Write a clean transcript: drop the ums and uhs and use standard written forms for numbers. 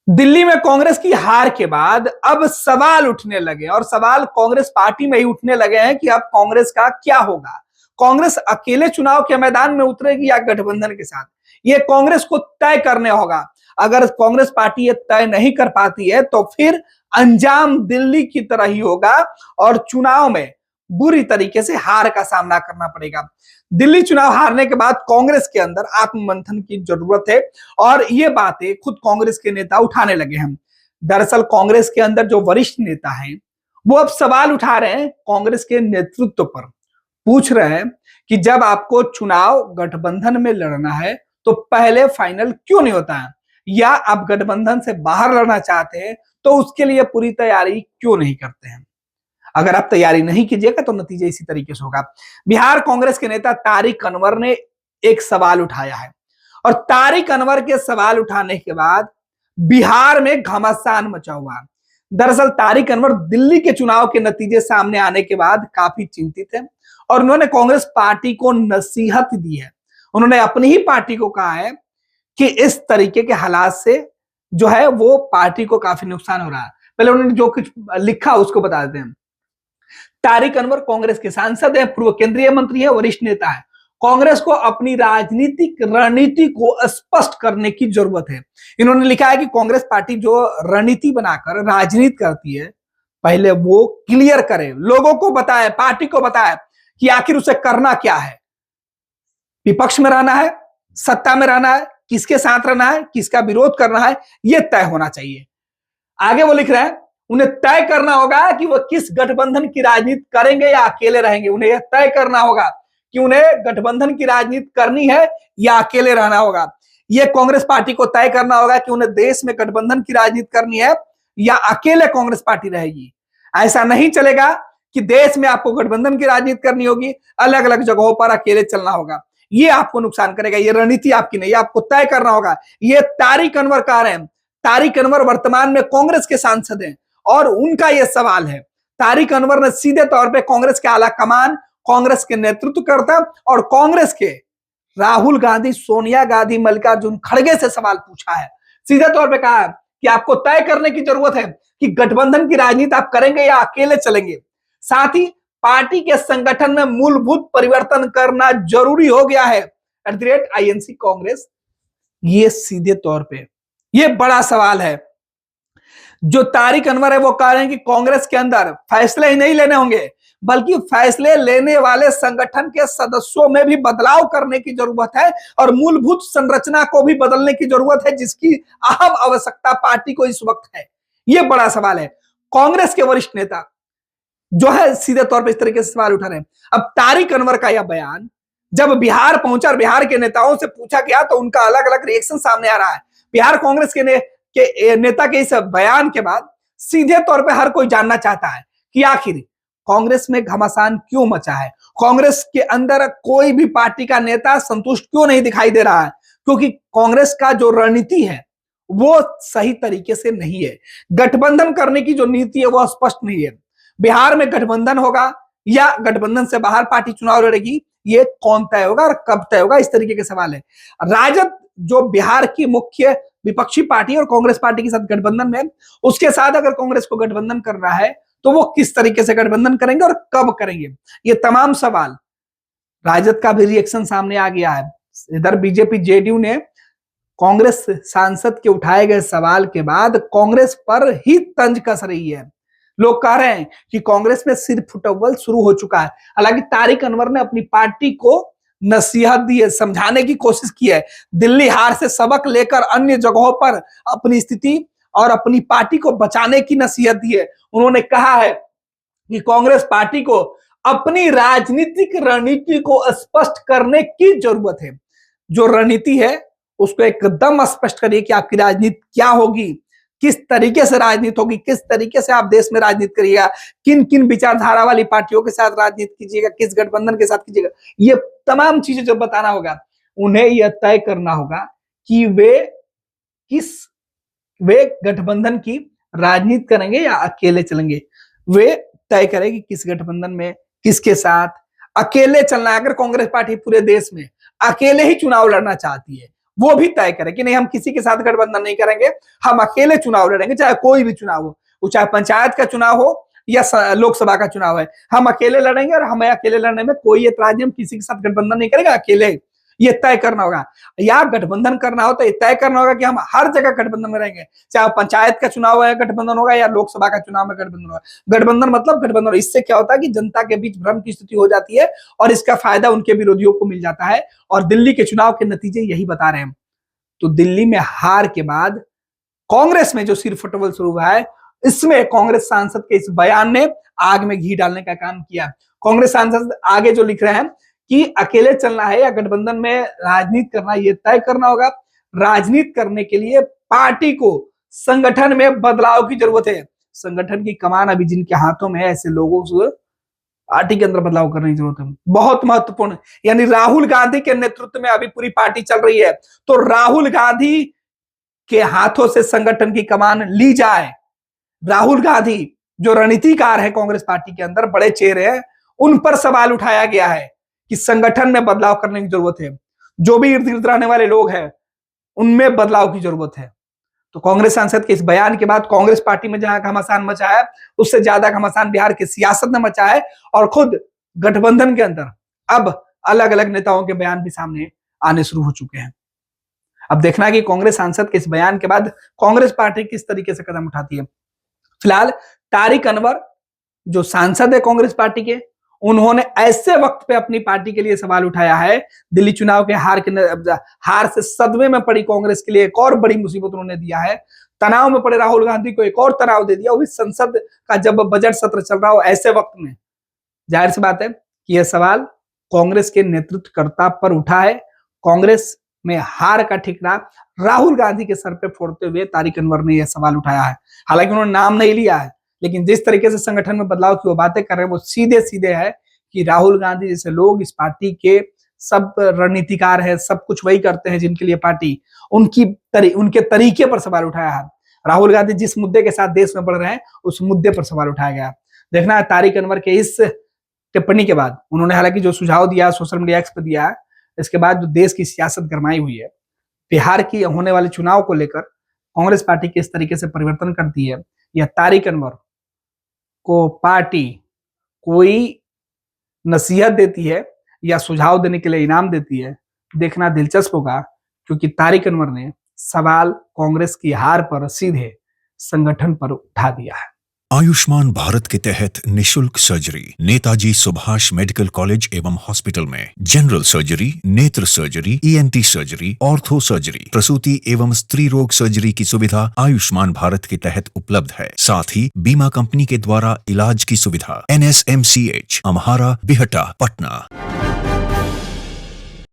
दिल्ली में कांग्रेस की हार के बाद अब सवाल उठने लगे और सवाल कांग्रेस पार्टी में ही उठने लगे हैं कि अब कांग्रेस का क्या होगा। कांग्रेस अकेले चुनाव के मैदान में उतरेगी या गठबंधन के साथ, ये कांग्रेस को तय करने होगा। अगर कांग्रेस पार्टी ये तय नहीं कर पाती है तो फिर अंजाम दिल्ली की तरह ही होगा और चुनाव में बुरी तरीके से हार का सामना करना पड़ेगा। दिल्ली चुनाव हारने के बाद कांग्रेस के अंदर आत्ममंथन की जरूरत है और ये बातें खुद कांग्रेस के नेता उठाने लगे हैं। दरअसल कांग्रेस के अंदर जो वरिष्ठ नेता हैं वो अब सवाल उठा रहे हैं कांग्रेस के नेतृत्व पर। पूछ रहे हैं कि जब आपको चुनाव गठबंधन में लड़ना है तो पहले फाइनल क्यों नहीं होता है, या आप गठबंधन से बाहर लड़ना चाहते हैं तो उसके लिए पूरी तैयारी क्यों नहीं करते हैं। अगर आप तैयारी नहीं कीजिएगा तो नतीजा इसी तरीके से होगा। बिहार कांग्रेस के नेता तारिक अनवर ने एक सवाल उठाया है और तारिक अनवर के सवाल उठाने के बाद बिहार में घमासान मचा हुआ है। दरअसल तारिक अनवर दिल्ली के चुनाव के नतीजे सामने आने के बाद काफी चिंतित है और उन्होंने कांग्रेस पार्टी को नसीहत दी है। उन्होंने अपनी ही पार्टी को कहा है कि इस तरीके के हालात से जो है वो पार्टी को काफी नुकसान हो रहा है। पहले उन्होंने जो कुछ लिखा उसको बता देते हैं। तारिक अनवर कांग्रेस के सांसद हैं, पूर्व केंद्रीय मंत्री है, वरिष्ठ नेता है। कांग्रेस को अपनी राजनीतिक रणनीति को स्पष्ट करने की जरूरत है। इन्होंने लिखा है कि कांग्रेस पार्टी जो रणनीति बनाकर राजनीति करती है पहले वो क्लियर करे, लोगों को बताए, पार्टी को बताए कि आखिर उसे करना क्या है। विपक्ष में रहना है, सत्ता में रहना है, किसके साथ रहना है, किसका विरोध करना है, यह तय होना चाहिए। आगे वो लिख रहे हैं उन्हें तय करना होगा कि वो किस गठबंधन की राजनीति करेंगे या अकेले रहेंगे। उन्हें यह तय करना होगा कि उन्हें गठबंधन की राजनीति करनी है या अकेले रहना होगा। यह कांग्रेस पार्टी को तय करना होगा कि उन्हें देश में गठबंधन की राजनीति करनी है या अकेले कांग्रेस पार्टी रहेगी। ऐसा नहीं चलेगा कि देश में आपको गठबंधन की राजनीति करनी होगी, अलग अलग जगहों पर अकेले चलना होगा। ये आपको नुकसान करेगा, ये रणनीति आपकी नहीं, आपको तय करना होगा। ये तारिक अनवर कह रहे हैं। तारिक अनवर वर्तमान में कांग्रेस के सांसद हैं और उनका यह सवाल है। तारिक अनवर ने सीधे तौर पे कांग्रेस के आला कमान, कांग्रेस के नेतृत्वकर्ता और कांग्रेस के राहुल गांधी, सोनिया गांधी, मल्लिकार्जुन खड़गे से सवाल पूछा है। सीधे तौर पे कहा है कि आपको तय करने की जरूरत है कि गठबंधन की राजनीति आप करेंगे या अकेले चलेंगे। साथ ही पार्टी के संगठन में मूलभूत परिवर्तन करना जरूरी हो गया है @INC कांग्रेस। ये सीधे तौर पे ये बड़ा सवाल है। जो तारिक अनवर है वो कह रहे हैं कि कांग्रेस के अंदर फैसले ही नहीं लेने होंगे बल्कि फैसले लेने वाले संगठन के सदस्यों में भी बदलाव करने की जरूरत है और मूलभूत संरचना को भी बदलने की जरूरत है, जिसकी अहम आवश्यकता पार्टी को इस वक्त है। यह बड़ा सवाल है। कांग्रेस के वरिष्ठ नेता जो है सीधे तौर पर इस तरीके से सवाल उठा रहे हैं। अब तारिक अनवर का यह बयान जब बिहार पहुंचा और बिहार के नेताओं से पूछा गया तो उनका अलग अलग रिएक्शन सामने आ रहा है। बिहार कांग्रेस के नेता के इस बयान के बाद सीधे तौर पे हर कोई जानना चाहता है कि आखिर कांग्रेस में घमासान क्यों मचा है, कांग्रेस के अंदर कोई भी पार्टी का नेता संतुष्ट क्यों नहीं दिखाई दे रहा है, क्योंकि कांग्रेस का जो रणनीति है वो सही तरीके से नहीं है। गठबंधन करने की जो नीति है वो स्पष्ट नहीं है। बिहार में गठबंधन होगा या गठबंधन से बाहर पार्टी चुनाव लड़ेगी, ये कौन तय होगा और कब तय होगा, इस तरीके के सवाल है। राजद जो बिहार की मुख्य विपक्षी पार्टी और कांग्रेस पार्टी के साथ गठबंधन में, उसके साथ अगर कांग्रेस को गठबंधन करना है तो वो किस तरीके से गठबंधन करेंगे और कब करेंगे, ये तमाम सवाल। राजद का भी रिएक्शन सामने आ गया है। इधर बीजेपी जेडीयू ने कांग्रेस सांसद के उठाए गए सवाल के बाद कांग्रेस पर ही तंज कस रही है। लोग कह रहे हैं कि कांग्रेस में सिर फुटअव्वल शुरू हो चुका है। हालांकि तारिक अनवर ने अपनी पार्टी को नसीहत दी है, समझाने की कोशिश की है। दिल्ली हार से सबक लेकर अन्य जगहों पर अपनी स्थिति और अपनी पार्टी को बचाने की नसीहत दी है। उन्होंने कहा है कि कांग्रेस पार्टी को अपनी राजनीतिक रणनीति को स्पष्ट करने की जरूरत है। जो रणनीति है उसको एकदम स्पष्ट करिए कि आपकी राजनीति क्या होगी, किस तरीके से राजनीति होगी, किस तरीके से आप देश में राजनीति करिएगा, किन किन विचारधारा वाली पार्टियों के साथ राजनीति कीजिएगा, किस गठबंधन के साथ कीजिएगा, ये तमाम चीजें जब बताना होगा उन्हें यह तय करना होगा कि वे गठबंधन की राजनीति करेंगे या अकेले चलेंगे। वे तय करें कि किस गठबंधन में किसके साथ अकेले चलना है। अगर कांग्रेस पार्टी पूरे देश में अकेले ही चुनाव लड़ना चाहती है वो भी तय करें कि नहीं, हम किसी के साथ गठबंधन नहीं करेंगे, हम अकेले चुनाव लड़ेंगे, चाहे कोई भी चुनाव हो, वो चाहे पंचायत का चुनाव हो या लोकसभा का चुनाव है, हम अकेले लड़ेंगे और हमें अकेले लड़ने में कोई एतराज नहीं, हम किसी के साथ गठबंधन नहीं करेंगे, अकेले। ये तय करना होगा। या गठबंधन करना हो तो ये तय करना होगा कि हम हर जगह गठबंधन में रहेंगे, चाहे पंचायत का चुनाव है गठबंधन होगा या लोकसभा का चुनाव में गठबंधन होगा। गठबंधन मतलब गठबंधन। इससे क्या होता है कि जनता के बीच भ्रम की स्थिति हो जाती है और इसका फायदा उनके विरोधियों को मिल जाता है, और दिल्ली के चुनाव के नतीजे यही बता रहे हैं। तो दिल्ली में हार के बाद कांग्रेस में जो सिरफटवल शुरू हुआ है, इसमें कांग्रेस सांसद के इस बयान ने आग में घी डालने का काम किया। कांग्रेस सांसद आगे जो लिख रहे हैं कि अकेले चलना है या गठबंधन में राजनीति करना, ये तय करना होगा। राजनीति करने के लिए पार्टी को संगठन में बदलाव की जरूरत है। संगठन की कमान अभी जिनके हाथों में है, ऐसे लोगों से पार्टी के अंदर बदलाव करने की जरूरत है। बहुत महत्वपूर्ण, यानी राहुल गांधी के नेतृत्व में अभी पूरी पार्टी चल रही है, तो राहुल गांधी के हाथों से संगठन की कमान ली जाए। राहुल गांधी जो रणनीतिकार है कांग्रेस पार्टी के अंदर, बड़े चेहरे हैं, उन पर सवाल उठाया गया है कि संगठन में बदलाव करने की जरूरत है। जो भी इर्द गिर्द रहने वाले लोग हैं उनमें बदलाव की जरूरत है। तो कांग्रेस सांसद के इस बयान के बाद कांग्रेस पार्टी में जहां घमासान मचा है, उससे ज्यादा घमासान बिहार की सियासत में मचा है, और खुद गठबंधन के अंदर अब अलग अलग नेताओं के बयान भी सामने आने शुरू हो चुके हैं। अब देखना है कि कांग्रेस सांसद के इस बयान के बाद कांग्रेस पार्टी किस तरीके से कदम उठाती है। फिलहाल तारिक अनवर जो सांसद है कांग्रेस पार्टी के, उन्होंने ऐसे वक्त पे अपनी पार्टी के लिए सवाल उठाया है। दिल्ली चुनाव के हार से सदमे में पड़ी कांग्रेस के लिए एक और बड़ी मुसीबत उन्होंने दिया है। तनाव में पड़े राहुल गांधी को एक और तनाव दे दिया, वो भी संसद का जब बजट सत्र चल रहा हो ऐसे वक्त में। जाहिर सी बात है कि यह सवाल कांग्रेस के नेतृत्वकर्ता पर उठा है। कांग्रेस में हार का ठिकरा राहुल गांधी के सर पे फोड़ते हुए तारिक अनवर ने यह सवाल उठाया है। हालांकि उन्होंने नाम नहीं लिया है, लेकिन जिस तरीके से संगठन में बदलाव की वो बातें कर रहे हैं, वो सीधे सीधे है कि राहुल गांधी जैसे लोग इस पार्टी के सब रणनीतिकार है, सब कुछ वही करते हैं जिनके लिए पार्टी, उनके तरीके पर सवाल उठाया है। राहुल गांधी जिस मुद्दे के साथ देश में बढ़ रहे हैं, उस मुद्दे पर सवाल उठाया गया। देखना है तारिक अनवर के इस टिप्पणी के बाद, उन्होंने हालांकि जो सुझाव दिया सोशल मीडिया एक्स पर दिया है, इसके बाद जो देश की सियासत गरमाई हुई है, बिहार की होने वाले चुनाव को लेकर कांग्रेस पार्टी किस तरीके से परिवर्तन करती है, या तारिक अनवर को पार्टी कोई नसीहत देती है या सुझाव देने के लिए इनाम देती है, देखना दिलचस्प होगा। क्योंकि तारिक अनवर ने सवाल कांग्रेस की हार पर सीधे संगठन पर उठा दिया है। आयुष्मान भारत के तहत निशुल्क surgery Netaji Subhash medical college एवं हॉस्पिटल में जनरल सर्जरी, नेत्र surgery, ENT surgery, ortho surgery, प्रसूति एवं स्त्री रोग सर्जरी की सुविधा आयुष्मान भारत के तहत उपलब्ध है। साथ ही बीमा कंपनी के द्वारा इलाज की सुविधा। NSMCH, अम्हारा, बिहटा, पटना।